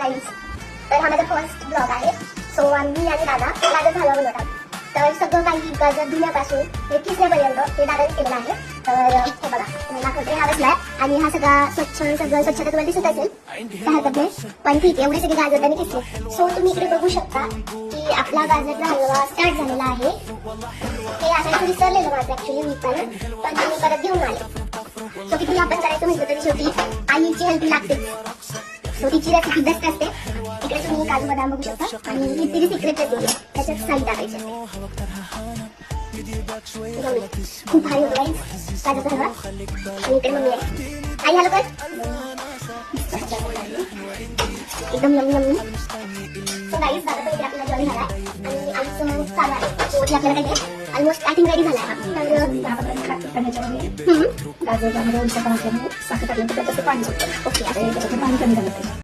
Guys, तर हा माझा फर्स्ट ब्लॉग आहे. सो मी आणि दादा गाजर हलवा बनवत आहोत. तर सगळं काही गाजर धुण्यापासून ते किसण्यापर्यंत हे दादाने केलेलं आहे. तर हे बघा, तुम्हाला दाखवते. हा बसलाय आणि हा सगळा स्वच्छता तुम्हाला दिसत असेल त्या हरकत नाही, पण ठीक आहे. एवढे सगळे गाजर त्यांनी किसले. सो तुम्ही इकडे बघू शकता की आपला गाजरचा हलवा स्टार्ट झालेला आहे. हे आता विसरलेलं माझं ऍक्च्युली विकताना, पण मी परत घेऊन आले. सो किती आपण करायचं म्हटलं तरी शेवटी आईची हेल्प लागते. सो तिची रेसिपी बेस्ट असते. इकडे तुम्ही काजू बदाम बघू शकता आणि ही तिची सिक्रेट रेसिपी त्याच्यात साई टाकायची. खूप भारी होतो गाईज काजूचा हलवा. आणि इकडे मम्मी आहे. आई हॅलो कर, एकदम यम्मी यम्मी. सो गाईज दादा पण इकडे आपल्याला जॉईन झाला आणि आमचं चालू आहे. सो आपल्याला काही ऑलमोस्ट आय थिंक रेडी झाला आहे. गाजर त्यामध्ये उलटा पण असल्यामुळे साखर टाकल्यानंतर त्याचं पाणी सुटतं. ओके, त्याच्यात पाणी कमी झालं पाहिजे.